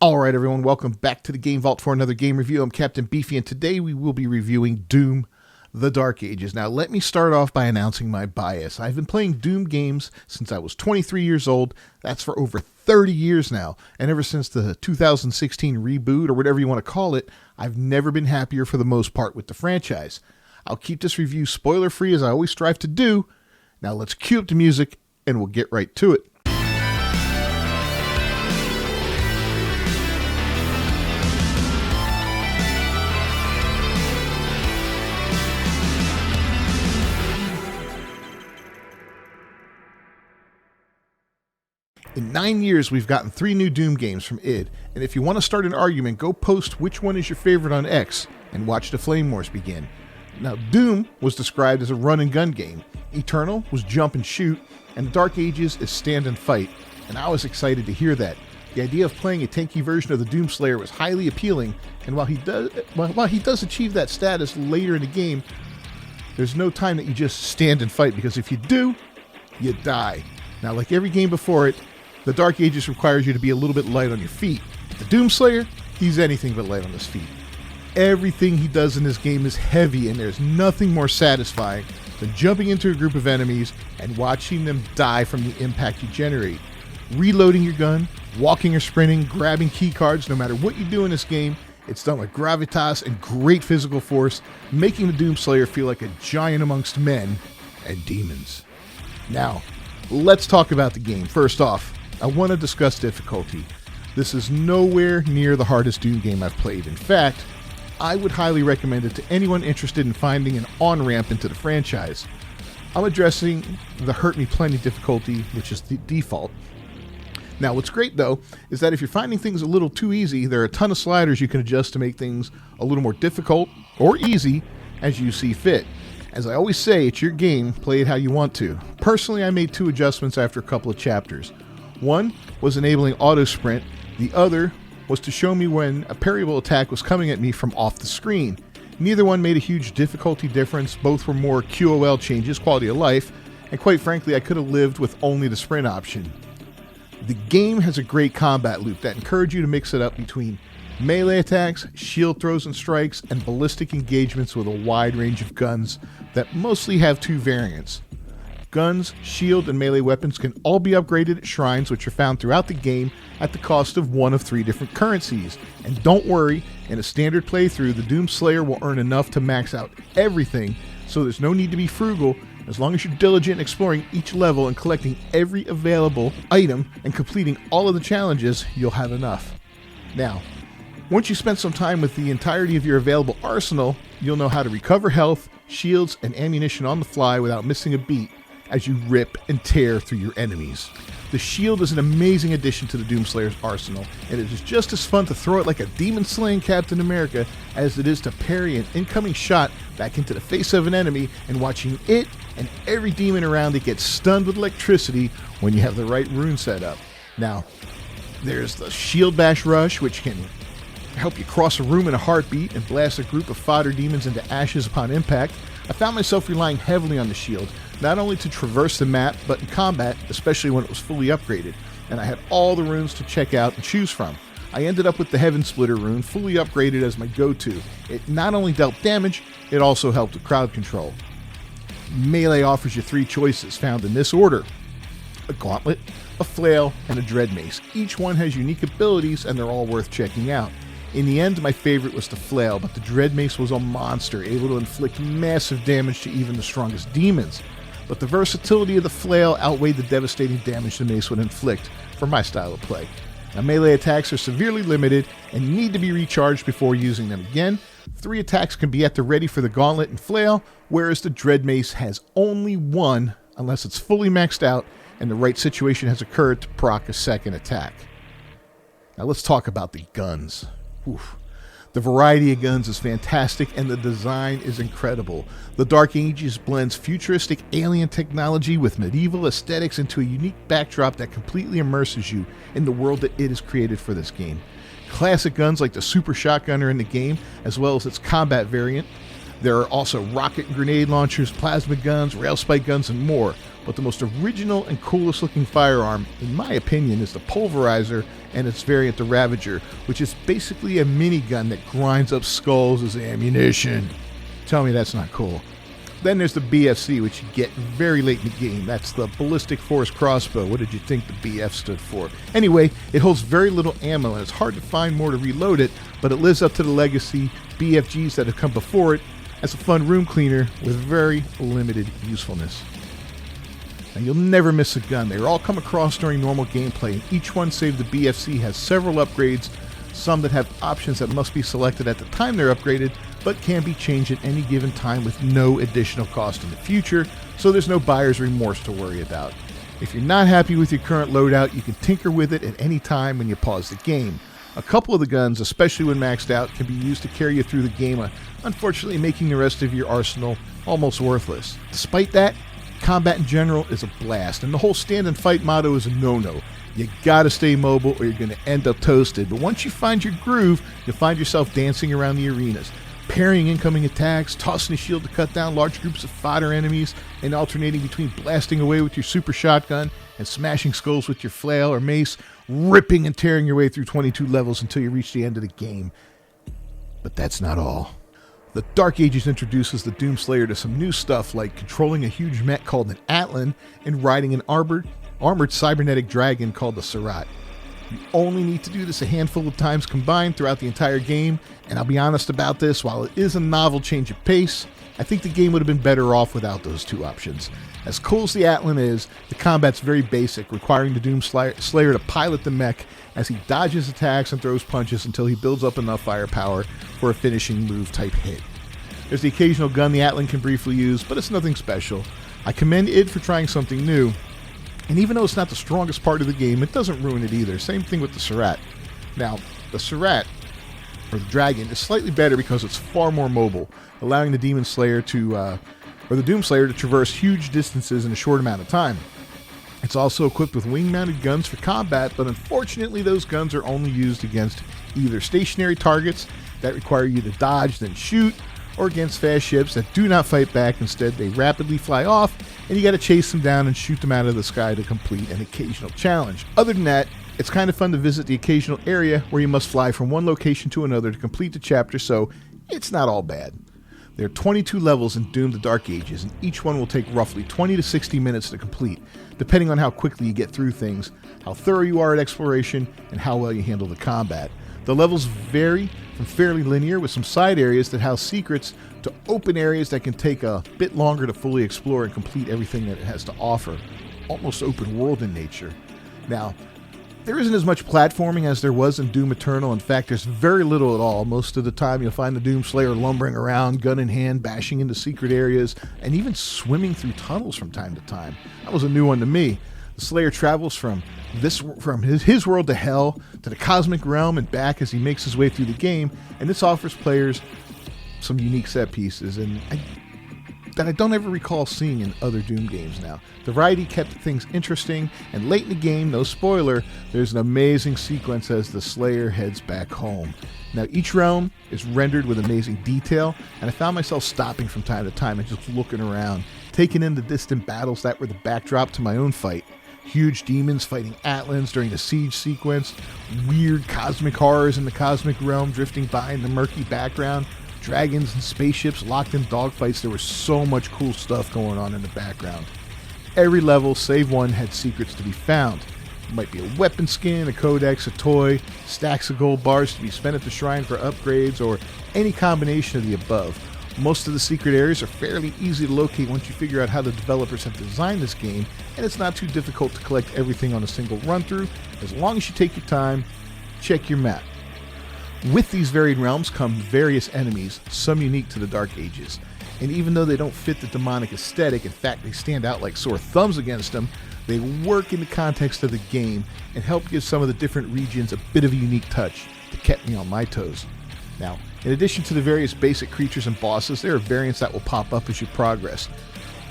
Alright everyone, welcome back to the Game Vault for another game review. I'm Captain Beefy, and today we will be reviewing Doom: The Dark Ages. Now let me start off by announcing my bias. I've been playing Doom games since I was 23 years old. That's for over 30 years now. And ever since the 2016 reboot, or whatever you want to call it, I've never been happier for the most part with the franchise. I'll keep this review spoiler free as I always strive to do. Now let's cue up the music and we'll get right to it. In 9 years, we've gotten 3 new Doom games from id, and if you want to start an argument, go post which one is your favorite on X, and watch the Flame Wars begin. Now, Doom was described as a run-and-gun game, Eternal was jump and shoot, and The Dark Ages is stand and fight, and I was excited to hear that. The idea of playing a tanky version of the Doomslayer was highly appealing, and while he does achieve that status later in the game, there's no time that you just stand and fight, because if you do, you die. Now, like every game before it, The Dark Ages requires you to be a little bit light on your feet. The Doomslayer, he's anything but light on his feet. Everything he does in this game is heavy, and there's nothing more satisfying than jumping into a group of enemies and watching them die from the impact you generate. Reloading your gun, walking or sprinting, grabbing key cards, no matter what you do in this game, it's done with gravitas and great physical force, making the Doomslayer feel like a giant amongst men and demons. Now, let's talk about the game. First off, I want to discuss difficulty. This is nowhere near the hardest Doom game I've played. In fact, I would highly recommend it to anyone interested in finding an on-ramp into the franchise. I'm addressing the Hurt Me Plenty difficulty, which is the default. Now, what's great, though, is that if you're finding things a little too easy, there are a ton of sliders you can adjust to make things a little more difficult or easy as you see fit. As I always say, it's your game, play it how you want to. Personally, I made 2 adjustments after a couple of chapters. One was enabling auto sprint, the other was to show me when a parryable attack was coming at me from off the screen. Neither one made a huge difficulty difference, both were more QOL changes, quality of life, and quite frankly I could have lived with only the sprint option. The game has a great combat loop that encourages you to mix it up between melee attacks, shield throws and strikes, and ballistic engagements with a wide range of guns that mostly have 2 variants. Guns, shield, and melee weapons can all be upgraded at shrines, which are found throughout the game at the cost of one of 3 different currencies. And don't worry, in a standard playthrough, the Doomslayer will earn enough to max out everything, so there's no need to be frugal. As long as you're diligent in exploring each level and collecting every available item and completing all of the challenges, you'll have enough. Now, once you spend some time with the entirety of your available arsenal, you'll know how to recover health, shields, and ammunition on the fly without missing a beat as you rip and tear through your enemies. The shield is an amazing addition to the Doomslayer's arsenal, and it is just as fun to throw it like a demon-slaying Captain America as it is to parry an incoming shot back into the face of an enemy and watching it and every demon around it get stunned with electricity when you have the right rune set up. Now, there's the Shield Bash Rush, which can help you cross a room in a heartbeat and blast a group of fodder demons into ashes upon impact. I found myself relying heavily on the shield, not only to traverse the map, but in combat, especially when it was fully upgraded, and I had all the runes to check out and choose from. I ended up with the Heaven Splitter rune fully upgraded as my go-to. It not only dealt damage, it also helped with crowd control. Melee offers you 3 choices, found in this order: a Gauntlet, a Flail, and a Dread Mace. Each one has unique abilities, and they're all worth checking out. In the end, my favorite was the Flail, but the Dread Mace was a monster, able to inflict massive damage to even the strongest demons. But the versatility of the Flail outweighed the devastating damage the Mace would inflict for my style of play. Now, melee attacks are severely limited and need to be recharged before using them again. 3 attacks can be at the ready for the Gauntlet and Flail, whereas the Dread Mace has only 1 unless it's fully maxed out and the right situation has occurred to proc a second attack. Now let's talk about the guns. Oof. The variety of guns is fantastic and the design is incredible. The Dark Ages blends futuristic alien technology with medieval aesthetics into a unique backdrop that completely immerses you in the world that it has created for this game. Classic guns like the Super Shotgun are in the game, as well as its combat variant. There are also rocket and grenade launchers, plasma guns, rail spike guns, and more. But the most original and coolest looking firearm, in my opinion, is the Pulverizer and its variant, the Ravager, which is basically a minigun that grinds up skulls as ammunition. Tell me that's not cool. Then there's the BFC, which you get very late in the game. That's the Ballistic Force Crossbow. What did you think the BF stood for? Anyway, it holds very little ammo, and it's hard to find more to reload it, but it lives up to the legacy BFGs that have come before it as a fun room cleaner with very limited usefulness. And you'll never miss a gun. They all come across during normal gameplay, and each one save the BFC has several upgrades, some that have options that must be selected at the time they're upgraded, but can be changed at any given time with no additional cost in the future, so there's no buyer's remorse to worry about. If you're not happy with your current loadout, you can tinker with it at any time when you pause the game. A couple of the guns, especially when maxed out, can be used to carry you through the game, unfortunately making the rest of your arsenal almost worthless. Despite that, combat in general is a blast, and the whole stand and fight motto is a no-no. You gotta stay mobile or you're gonna end up toasted, but once you find your groove, you'll find yourself dancing around the arenas, parrying incoming attacks, tossing a shield to cut down large groups of fodder enemies, and alternating between blasting away with your super shotgun and smashing skulls with your flail or mace, ripping and tearing your way through 22 levels until you reach the end of the game. But that's not all. The Dark Ages introduces the Doomslayer to some new stuff like controlling a huge mech called an Atlan and riding an armored cybernetic dragon called the Surratt. You only need to do this a handful of times combined throughout the entire game, and I'll be honest about this, while it is a novel change of pace, I think the game would have been better off without those two options. As cool as the Atlan is, the combat's very basic, requiring the Doomslayer to pilot the mech as he dodges attacks and throws punches until he builds up enough firepower for a finishing move type hit. There's the occasional gun the Atlan can briefly use, but it's nothing special. I commend id for trying something new, and even though it's not the strongest part of the game, it doesn't ruin it either. Same thing with the Surratt. Now, the Surratt, or the Dragon, is slightly better because it's far more mobile, allowing the Doomslayer to traverse huge distances in a short amount of time. It's also equipped with wing-mounted guns for combat, but unfortunately those guns are only used against either stationary targets that require you to dodge then shoot, or against fast ships that do not fight back. Instead, they rapidly fly off, and you got to chase them down and shoot them out of the sky to complete an occasional challenge. Other than that, it's kind of fun to visit the occasional area where you must fly from one location to another to complete the chapter, so it's not all bad. There are 22 levels in Doom: The Dark Ages, and each one will take roughly 20 to 60 minutes to complete, depending on how quickly you get through things, how thorough you are at exploration, and how well you handle the combat. The levels vary from fairly linear with some side areas that house secrets to open areas that can take a bit longer to fully explore and complete everything that it has to offer. Almost open world in nature. Now, there isn't as much platforming as there was in Doom Eternal. In fact, there's very little at all. Most of the time you'll find the Doomslayer lumbering around, gun in hand, bashing into secret areas, and even swimming through tunnels from time to time. That was a new one to me. The Slayer travels from his world to hell, to the cosmic realm and back as he makes his way through the game, and this offers players some unique set pieces that I don't ever recall seeing in other Doom games now. The variety kept things interesting, and late in the game, no spoiler, there's an amazing sequence as the Slayer heads back home. Now, each realm is rendered with amazing detail, and I found myself stopping from time to time and just looking around, taking in the distant battles that were the backdrop to my own fight. Huge demons fighting Atlans during the siege sequence, weird cosmic horrors in the cosmic realm drifting by in the murky background, dragons and spaceships locked in dogfights. There was so much cool stuff going on in the background. Every level, save one, had secrets to be found. It might be a weapon skin, a codex, a toy, stacks of gold bars to be spent at the shrine for upgrades, or any combination of the above. Most of the secret areas are fairly easy to locate once you figure out how the developers have designed this game, and it's not too difficult to collect everything on a single run-through, as long as you take your time, check your map. With these varied realms come various enemies, some unique to the Dark Ages, and even though they don't fit the demonic aesthetic, in fact they stand out like sore thumbs against them, they work in the context of the game and help give some of the different regions a bit of a unique touch that kept me on my toes. Now, in addition to the various basic creatures and bosses, there are variants that will pop up as you progress.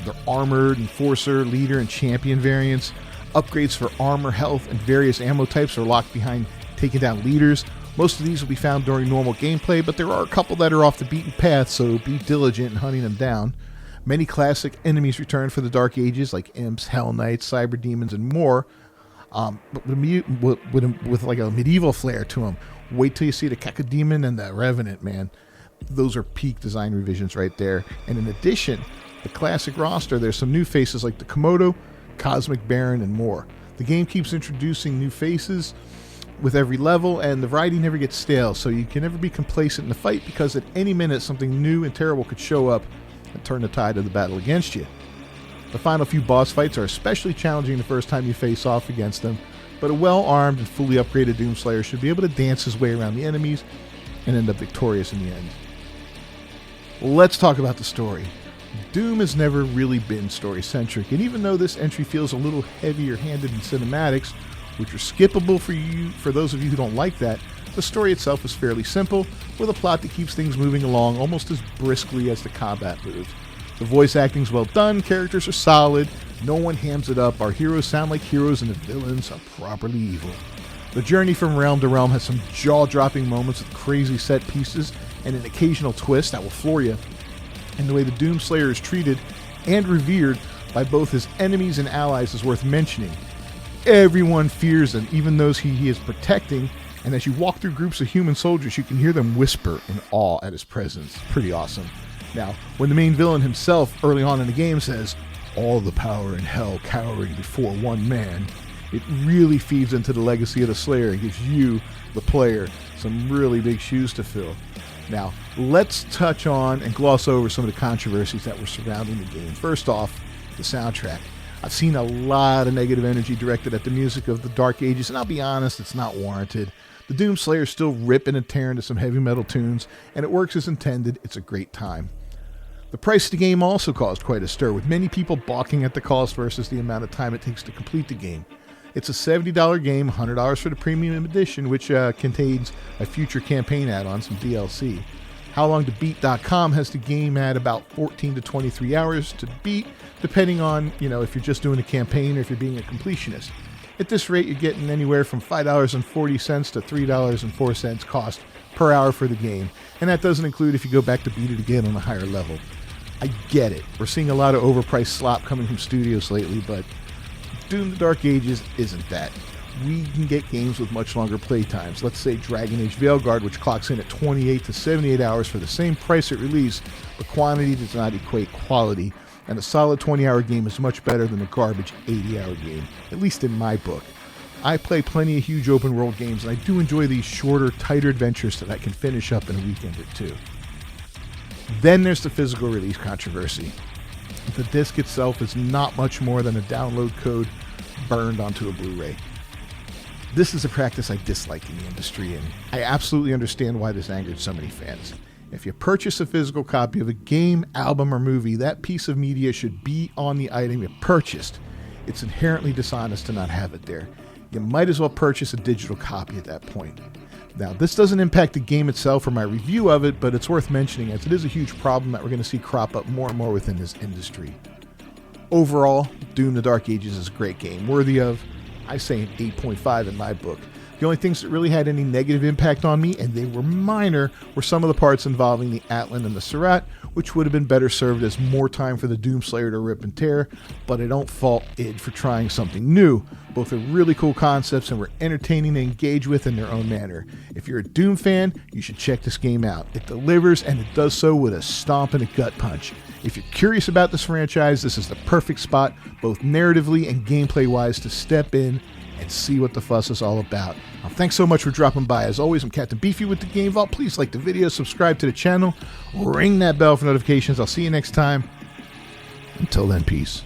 They're armored, enforcer, leader, and champion variants. Upgrades for armor, health, and various ammo types are locked behind taking down leaders. Most of these will be found during normal gameplay, but there are a couple that are off the beaten path, so be diligent in hunting them down. Many classic enemies return for the Dark Ages, like imps, hell knights, cyber demons, and more. but with like a medieval flair to them. Wait till you see the Cacodemon and the Revenant, man. Those are peak design revisions right there. And in addition, the classic roster, there's some new faces like the Komodo, Cosmic Baron, and more. The game keeps introducing new faces with every level, and the variety never gets stale, so you can never be complacent in the fight, because at any minute something new and terrible could show up and turn the tide of the battle against you. The final few boss fights are especially challenging the first time you face off against them, but a well-armed and fully upgraded Doomslayer should be able to dance his way around the enemies and end up victorious in the end. Let's talk about the story. Doom has never really been story-centric, and even though this entry feels a little heavier-handed in cinematics, which are skippable for those of you who don't like that, the story itself is fairly simple, with a plot that keeps things moving along almost as briskly as the combat moves. The voice acting's well done, characters are solid, no one hams it up, our heroes sound like heroes, and the villains are properly evil. The journey from realm to realm has some jaw-dropping moments with crazy set pieces and an occasional twist that will floor you. And the way the Doomslayer is treated and revered by both his enemies and allies is worth mentioning. Everyone fears him, even those he is protecting, and as you walk through groups of human soldiers, you can hear them whisper in awe at his presence. Pretty awesome. Now, when the main villain himself early on in the game says, "All the power in hell cowering before one man," it really feeds into the legacy of the Slayer and gives you, the player, some really big shoes to fill. Now, let's touch on and gloss over some of the controversies that were surrounding the game. First off, the soundtrack. I've seen a lot of negative energy directed at the music of the Dark Ages, and I'll be honest, it's not warranted. The Doomslayer is still ripping and tearing to some heavy metal tunes, and it works as intended. It's a great time. The price of the game also caused quite a stir, with many people balking at the cost versus the amount of time it takes to complete the game. It's a $70 game, $100 for the premium edition, which contains a future campaign add-on, some DLC. HowLongToBeat.com has the game at about 14 to 23 hours to beat, depending on, if you're just doing a campaign or if you're being a completionist. At this rate, you're getting anywhere from $5.40 to $3.04 cost per hour for the game, and that doesn't include if you go back to beat it again on a higher level. I get it. We're seeing a lot of overpriced slop coming from studios lately, but Doom: The Dark Ages isn't that. We can get games with much longer playtimes. Let's say Dragon Age Veilguard, which clocks in at 28 to 78 hours for the same price at release, but quantity does not equate quality, and a solid 20-hour game is much better than a garbage 80-hour game, at least in my book. I play plenty of huge open-world games, and I do enjoy these shorter, tighter adventures that I can finish up in a weekend or two. Then there's the physical release controversy. The disc itself is not much more than a download code burned onto a Blu-ray. This is a practice I dislike in the industry, and I absolutely understand why this angered so many fans. If you purchase a physical copy of a game, album, or movie, that piece of media should be on the item you purchased. It's inherently dishonest to not have it there. You might as well purchase a digital copy at that point. Now, this doesn't impact the game itself or my review of it, but it's worth mentioning as it is a huge problem that we're going to see crop up more and more within this industry. Overall, Doom: The Dark Ages is a great game, worthy of, I say, an 8.5 in my book. The only things that really had any negative impact on me, and they were minor, were some of the parts involving the Atlan and the Surratt, which would have been better served as more time for the Doomslayer to rip and tear, but I don't fault id for trying something new. Both are really cool concepts and were entertaining to engage with in their own manner. If you're a Doom fan, you should check this game out. It delivers, and it does so with a stomp and a gut punch. If you're curious about this franchise, this is the perfect spot, both narratively and gameplay-wise, to step in and see what the fuss is all about. Thanks so much for dropping by. As always, I'm Captain Beefy with the Game Vault. Please like the video, subscribe to the channel, ring that bell for notifications. I'll see you next time. Until then, peace.